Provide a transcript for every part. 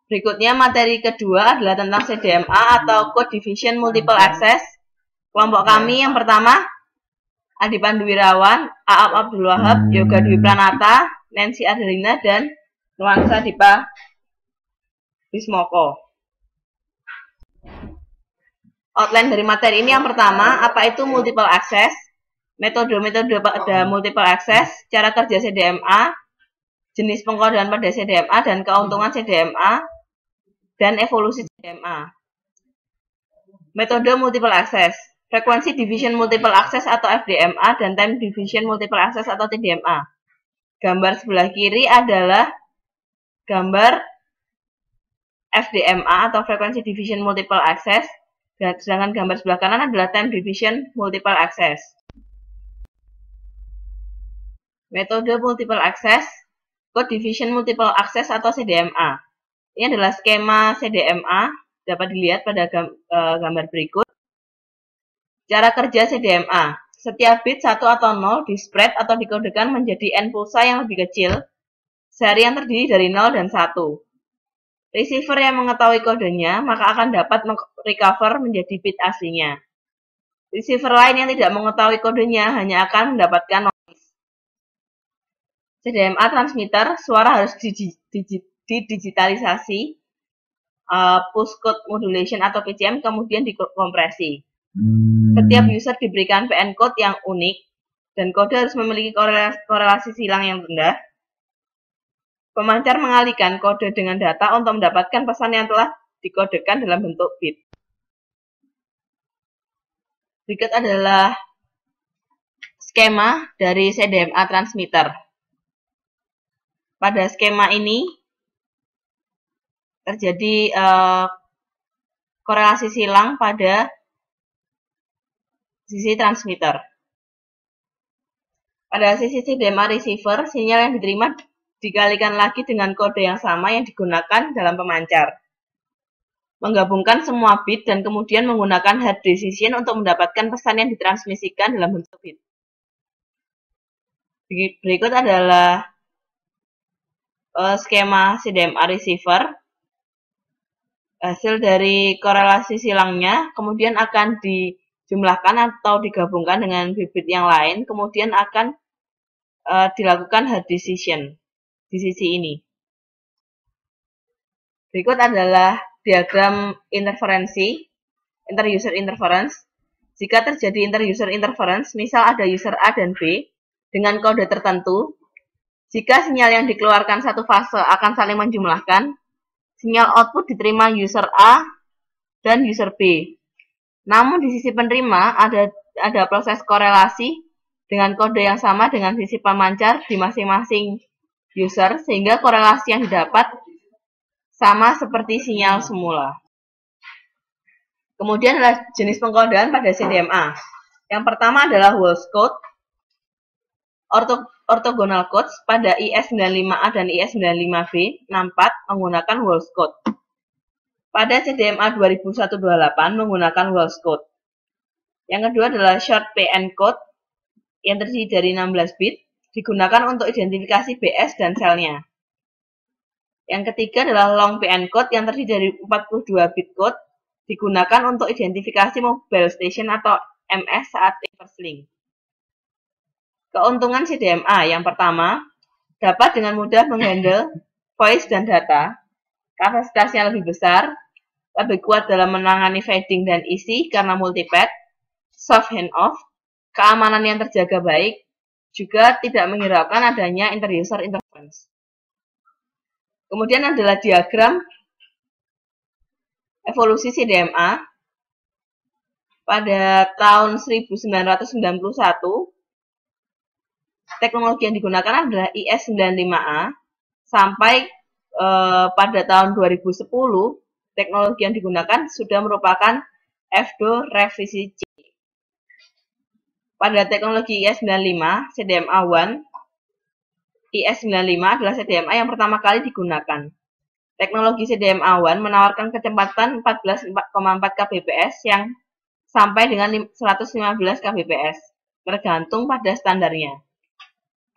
Berikutnya materi kedua adalah tentang CDMA atau Code Division Multiple Access. Kelompok kami yang pertama, Adi Pandu Wirawan, Aap Abdul Wahab, Yoga Dwi Pranata, Nancy Adelina, dan Nuansa Dipa Bismoko. Outline dari materi ini yang pertama, apa itu multiple access, metode-metode pada multiple access, cara kerja CDMA, jenis pengkodaan pada CDMA, dan keuntungan CDMA, dan evolusi CDMA. Metode multiple access, frekuensi division multiple access atau FDMA, dan time division multiple access atau TDMA. Gambar sebelah kiri adalah gambar FDMA atau frekuensi division multiple access, dan sedangkan gambar sebelah kanan adalah time division multiple access. Metode multiple access, code division multiple access atau CDMA. Ini adalah skema CDMA, dapat dilihat pada gambar berikut. Cara kerja CDMA, setiap bit 1 atau 0 di-spread atau dikodekan menjadi n pulsa yang lebih kecil, sehari yang terdiri dari 0 dan 1. Receiver yang mengetahui kodenya, maka akan dapat recover menjadi bit aslinya. Receiver lain yang tidak mengetahui kodenya hanya akan mendapatkan noise. CDMA transmitter, suara harus didigitalisasi, push code modulation atau PCM, kemudian dikompresi. Setiap user diberikan PN code yang unik, dan kode harus memiliki korelasi silang yang rendah. Pemancar mengalihkan kode dengan data untuk mendapatkan pesan yang telah dikodekan dalam bentuk bit. Berikut adalah skema dari CDMA transmitter. Pada skema ini terjadi korelasi silang pada sisi transmitter. Pada sisi CDMA receiver, sinyal yang diterima dikalikan lagi dengan kode yang sama yang digunakan dalam pemancar. Menggabungkan semua bit dan kemudian menggunakan hard decision untuk mendapatkan pesan yang ditransmisikan dalam bentuk bit. Berikut adalah skema CDMA receiver. Hasil dari korelasi silangnya kemudian akan dijumlahkan atau digabungkan dengan bit-bit yang lain, kemudian akan dilakukan hard decision di sisi ini. Berikut adalah diagram interferensi, inter-user interference. Jika terjadi inter-user interference, misal ada user A dan B dengan kode tertentu, jika sinyal yang dikeluarkan satu fase akan saling menjumlahkan, sinyal output diterima user A dan user B. Namun di sisi penerima ada proses korelasi dengan kode yang sama dengan sisi pemancar di masing-masing user, sehingga korelasi yang didapat sama seperti sinyal semula. Kemudian adalah jenis pengkodaan pada CDMA. Yang pertama adalah Walsh code, orthogonal codes pada IS95A dan IS95B nampak menggunakan Walsh code. Pada CDMA 2128 menggunakan Walsh code. Yang kedua adalah short PN code yang terdiri dari 16 bit, digunakan untuk identifikasi BS dan selnya. Yang ketiga adalah long PN code yang terdiri dari 42 bit code, digunakan untuk identifikasi mobile station atau MS saat reverse link. Keuntungan CDMA yang pertama, dapat dengan mudah menghandle voice dan data, kapasitasnya lebih besar, lebih kuat dalam menangani fading dan isi karena multipath, soft handoff, keamanan yang terjaga baik, juga tidak menghiraukan adanya inter-user interference. Kemudian adalah diagram evolusi CDMA. Pada tahun 1991, teknologi yang digunakan adalah IS95A, sampai pada tahun 2010, teknologi yang digunakan sudah merupakan FDO revisi C. Pada teknologi IS95, CDMA1, IS95 adalah CDMA yang pertama kali digunakan. Teknologi CDMA1 menawarkan kecepatan 14,4 kbps yang sampai dengan 115 kbps, tergantung pada standarnya.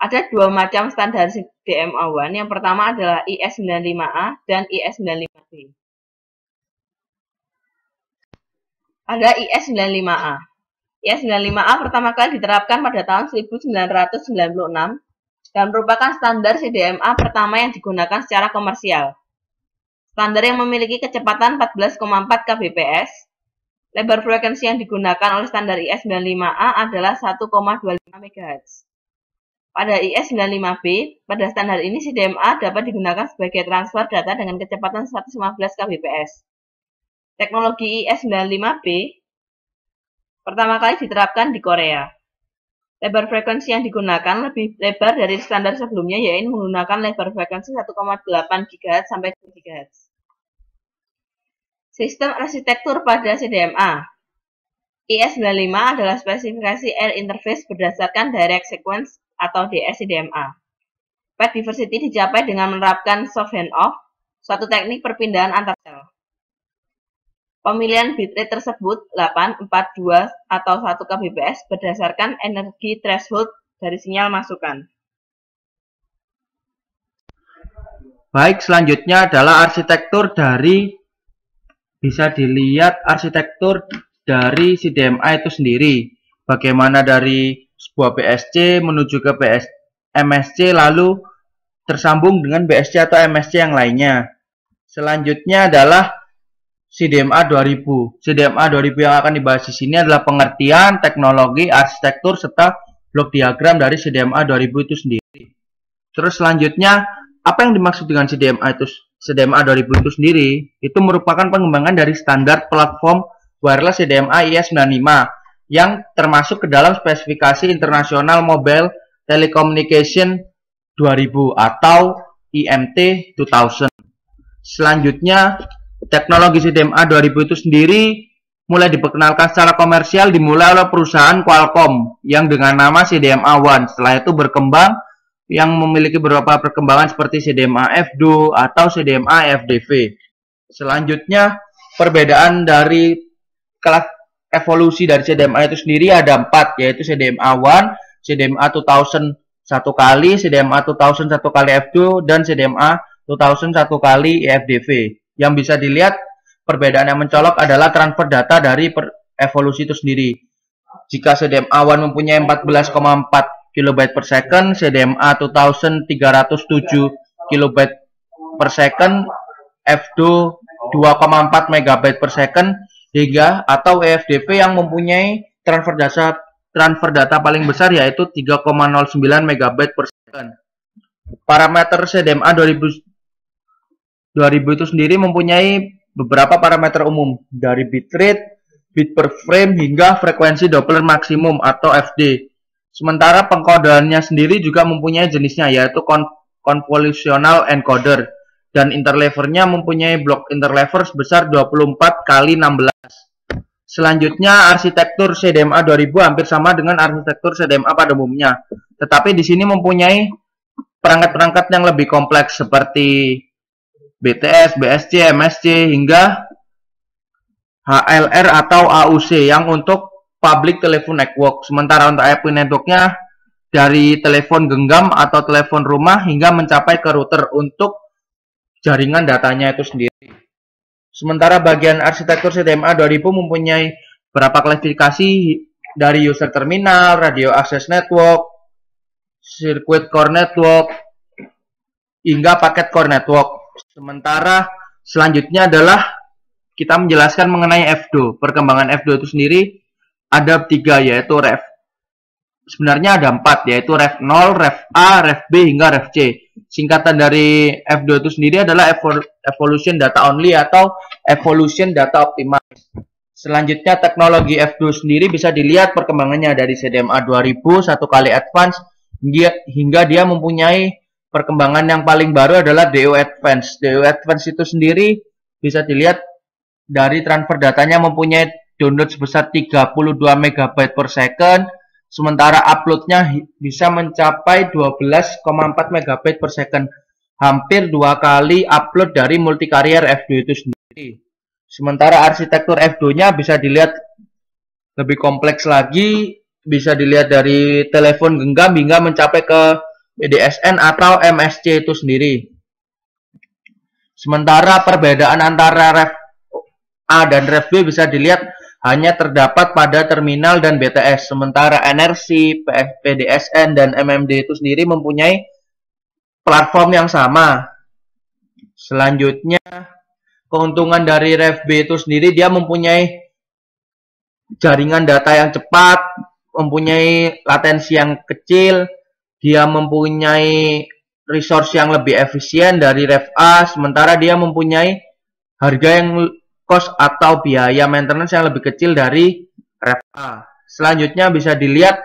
Ada dua macam standar CDMA1. Yang pertama adalah IS95A dan IS95B. Ada IS95A. IS95A pertama kali diterapkan pada tahun 1996 dan merupakan standar CDMA pertama yang digunakan secara komersial. Standar yang memiliki kecepatan 14,4 kbps. Lebar frekuensi yang digunakan oleh standar IS95A adalah 1,25 MHz. Pada IS95B, pada standar ini CDMA dapat digunakan sebagai transfer data dengan kecepatan 115 kbps. Teknologi IS95B pertama kali diterapkan di Korea. Lebar frekuensi yang digunakan lebih lebar dari standar sebelumnya, yaitu menggunakan lebar frekuensi 1,8 GHz sampai 2 GHz. Sistem arsitektur pada CDMA. IS95 adalah spesifikasi Air Interface berdasarkan Direct Sequence atau DS-CDMA. Path diversity dicapai dengan menerapkan soft handoff, suatu teknik perpindahan antar sel. Pemilihan bitrate tersebut 8, 4, 2, atau 1 kbps berdasarkan energi threshold dari sinyal masukan. Baik, selanjutnya adalah arsitektur dari, bisa dilihat arsitektur dari CDMA itu sendiri. Bagaimana dari sebuah BSC menuju ke MSC lalu tersambung dengan BSC atau MSC yang lainnya. Selanjutnya adalah CDMA 2000. CDMA 2000 yang akan dibahas di sini adalah pengertian, teknologi, arsitektur, serta blok diagram dari CDMA 2000 itu sendiri. Terus selanjutnya, apa yang dimaksud dengan CDMA 2000 itu sendiri? Itu merupakan pengembangan dari standar platform wireless CDMA IS95 yang termasuk ke dalam spesifikasi internasional Mobile Telecommunication 2000 atau IMT 2000. Selanjutnya, teknologi CDMA 2000 itu sendiri mulai diperkenalkan secara komersial dimulai oleh perusahaan Qualcomm yang dengan nama CDMA1. Setelah itu berkembang yang memiliki beberapa perkembangan seperti CDMA FDO atau CDMA FDV. Selanjutnya, perbedaan dari kelas evolusi dari CDMA itu sendiri ada 4, yaitu CDMA1, CDMA 2000 satu kali, CDMA 2000 satu kali FDO, dan CDMA 2000 satu kali EFDV. Yang bisa dilihat perbedaan yang mencolok adalah transfer data dari evolusi itu sendiri. Jika CDMA1 mempunyai 14,4 KB per second, CDMA 2000 307 KB per second, FDO 2,4 MB per second, hingga atau EFDV yang mempunyai transfer data paling besar yaitu 3,09 MB per second. Parameter CDMA 2000 itu sendiri mempunyai beberapa parameter umum dari bitrate, bit per frame, hingga frekuensi Doppler maksimum atau FD. Sementara pengkodeannya sendiri juga mempunyai jenisnya yaitu convolutional encoder dan interlevernya mempunyai blok interlever sebesar 24 kali 16. Selanjutnya, arsitektur CDMA 2000 hampir sama dengan arsitektur CDMA pada umumnya, tetapi di sini mempunyai perangkat-perangkat yang lebih kompleks seperti BTS, BSC, MSC, hingga HLR atau AUC yang untuk Public Telephone Network. Sementara untuk IP networknya dari telepon genggam atau telepon rumah hingga mencapai ke router untuk jaringan datanya itu sendiri. Sementara bagian arsitektur CDMA 2000 mempunyai beberapa klasifikasi dari user terminal, radio access network, circuit core network, hingga paket core network. Sementara selanjutnya adalah kita menjelaskan mengenai FDO. Perkembangan FDO itu sendiri ada 3, yaitu ref. Sebenarnya ada 4, yaitu ref 0, ref A, ref B, hingga ref C. Singkatan dari FDO itu sendiri adalah Evolution Data Only atau Evolution Data Optimized. Selanjutnya, teknologi FDO sendiri bisa dilihat perkembangannya dari CDMA 2000 satu kali advance hingga dia mempunyai perkembangan yang paling baru adalah DO Advance. DO Advance itu sendiri bisa dilihat dari transfer datanya mempunyai download sebesar 32 MB per second, sementara uploadnya bisa mencapai 12,4 MB per second, hampir 2 kali upload dari multi-carrier FDO itu sendiri. Sementara arsitektur FDO-nya bisa dilihat lebih kompleks lagi, bisa dilihat dari telepon genggam hingga mencapai ke PDSN atau MSC itu sendiri. Sementara perbedaan antara ref A dan ref B bisa dilihat hanya terdapat pada terminal dan BTS. Sementara NRC, PDSN, dan MMD itu sendiri mempunyai platform yang sama. Selanjutnya, keuntungan dari ref B itu sendiri, dia mempunyai jaringan data yang cepat, mempunyai latensi yang kecil, dia mempunyai resource yang lebih efisien dari ref A, sementara dia mempunyai harga yang cost atau biaya maintenance yang lebih kecil dari ref A. Selanjutnya bisa dilihat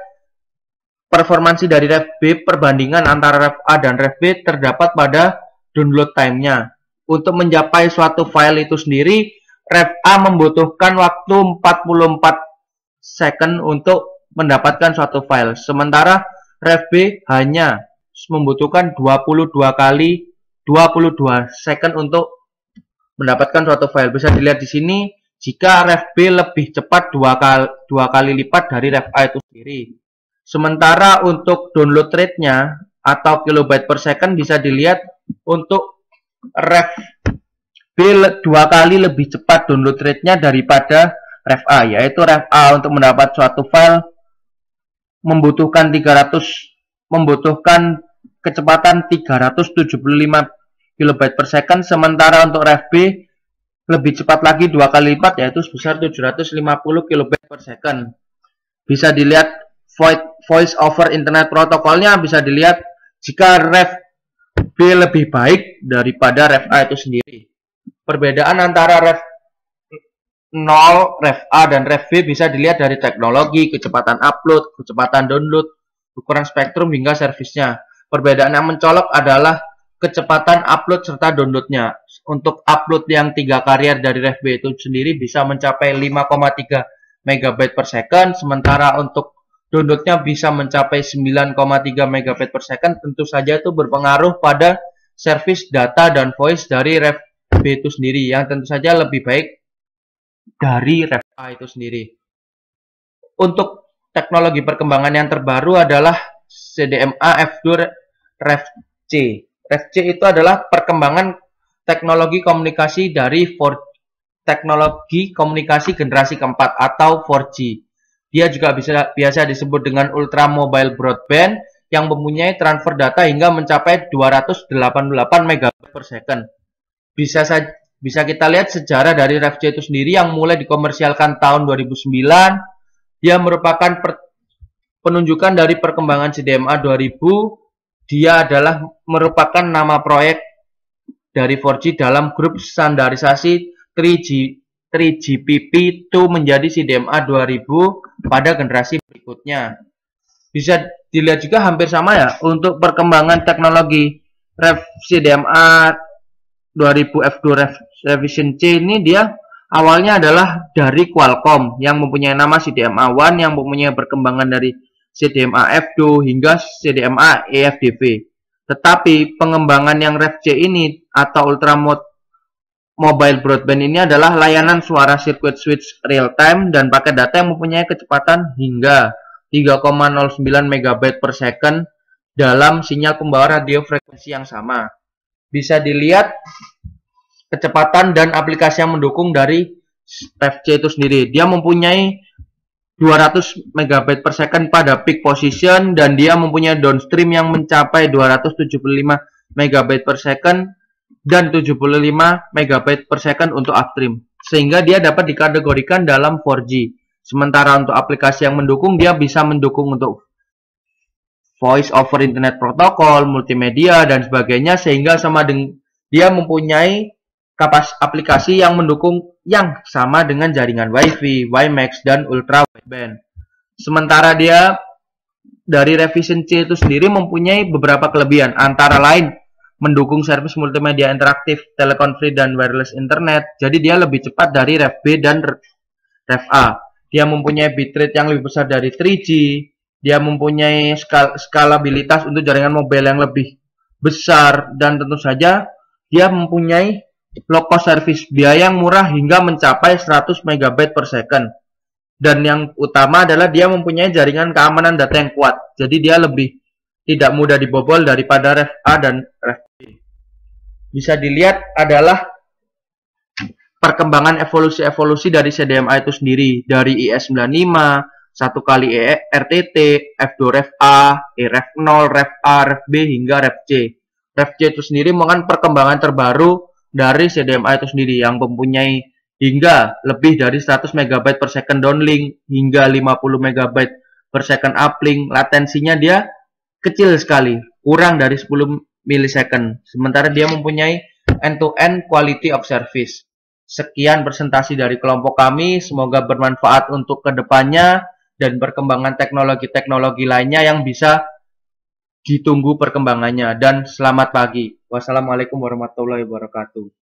performansi dari ref B perbandingan antara ref A dan ref B terdapat pada download time-nya. Untuk mencapai suatu file itu sendiri, ref A membutuhkan waktu 44 second untuk mendapatkan suatu file. Sementara ref B hanya membutuhkan 22 second untuk mendapatkan suatu file. Bisa dilihat di sini, jika ref B lebih cepat dua kali lipat dari ref A itu sendiri. Sementara untuk download rate-nya atau kilobyte per second bisa dilihat untuk ref B 2 kali lebih cepat download rate-nya daripada ref A, yaitu ref A untuk mendapat suatu file membutuhkan kecepatan 375 kilobyte per second, sementara untuk ref B lebih cepat lagi 2 kali lipat, yaitu sebesar 750 kilobyte per second. Bisa dilihat voice over internet protokolnya, bisa dilihat jika ref B lebih baik daripada ref A itu sendiri. Perbedaan antara ref 0, ref A, dan ref B bisa dilihat dari teknologi, kecepatan upload, kecepatan download, ukuran spektrum, hingga servisnya. Perbedaan yang mencolok adalah kecepatan upload serta downloadnya. Untuk upload yang 3 carrier dari ref B itu sendiri bisa mencapai 5,3 MB per second, sementara untuk downloadnya bisa mencapai 9,3 MB per second. Tentu saja itu berpengaruh pada service data dan voice dari ref B itu sendiri, yang tentu saja lebih baik dari ref A itu sendiri. Untuk teknologi perkembangan yang terbaru adalah CDMA F2 ref C. Ref C itu adalah perkembangan teknologi komunikasi dari teknologi komunikasi generasi keempat atau 4G. Dia juga biasa disebut dengan Ultra Mobile Broadband yang mempunyai transfer data hingga mencapai 288 MB per second. Bisa kita lihat sejarah dari ref C itu sendiri yang mulai dikomersialkan tahun 2009. Dia merupakan penunjukan dari perkembangan CDMA 2000. Dia adalah merupakan nama proyek dari 4G dalam grup standarisasi 3GPP2 menjadi CDMA 2000 pada generasi berikutnya. Bisa dilihat juga hampir sama ya untuk perkembangan teknologi ref CDMA 2000 F2 Revision C ini. Dia awalnya adalah dari Qualcomm yang mempunyai nama CDMA 1 yang mempunyai perkembangan dari CDMA F2 hingga CDMA EFDV. Tetapi pengembangan yang ref C ini atau Ultra Mobile Broadband ini adalah layanan suara circuit switch real time dan paket data yang mempunyai kecepatan hingga 3,09 MB per second dalam sinyal pembawa radio frekuensi yang sama. Bisa dilihat kecepatan dan aplikasi yang mendukung dari ref C itu sendiri. Dia mempunyai 200 MB per second pada peak position dan dia mempunyai downstream yang mencapai 275 MB per second dan 75 MB per second untuk upstream, sehingga dia dapat dikategorikan dalam 4G. Sementara untuk aplikasi yang mendukung, dia bisa mendukung untuk voice over internet protocol, multimedia, dan sebagainya, sehingga dia mempunyai aplikasi yang mendukung yang sama dengan jaringan WiFi, WiMAX, dan Ultra Wideband. Sementara dia dari Revision C itu sendiri mempunyai beberapa kelebihan, antara lain mendukung servis multimedia interaktif, telepon free, dan wireless internet. Jadi dia lebih cepat dari ref B dan ref A. Dia mempunyai bitrate yang lebih besar dari 3G. Dia mempunyai skalabilitas untuk jaringan mobile yang lebih besar, dan tentu saja dia mempunyai low cost service, biaya yang murah hingga mencapai 100 MB per second. Dan yang utama adalah dia mempunyai jaringan keamanan data yang kuat. Jadi dia lebih tidak mudah dibobol daripada ref A dan ref B. Bisa dilihat adalah perkembangan evolusi-evolusi dari CDMA itu sendiri, dari IS95, 1 kali RTT, F2 ref A, ref 0, ref A, ref B, hingga ref C. Ref C itu sendiri merupakan perkembangan terbaru dari CDMA itu sendiri yang mempunyai hingga lebih dari 100 MB per second downlink hingga 50 MB per second uplink. Latensinya dia kecil sekali, kurang dari 10 milisecond. Sementara dia mempunyai end-to-end quality of service. Sekian presentasi dari kelompok kami, semoga bermanfaat untuk kedepannya dan perkembangan teknologi-teknologi lainnya yang bisa ditunggu perkembangannya. Dan selamat pagi. Wassalamualaikum warahmatullahi wabarakatuh.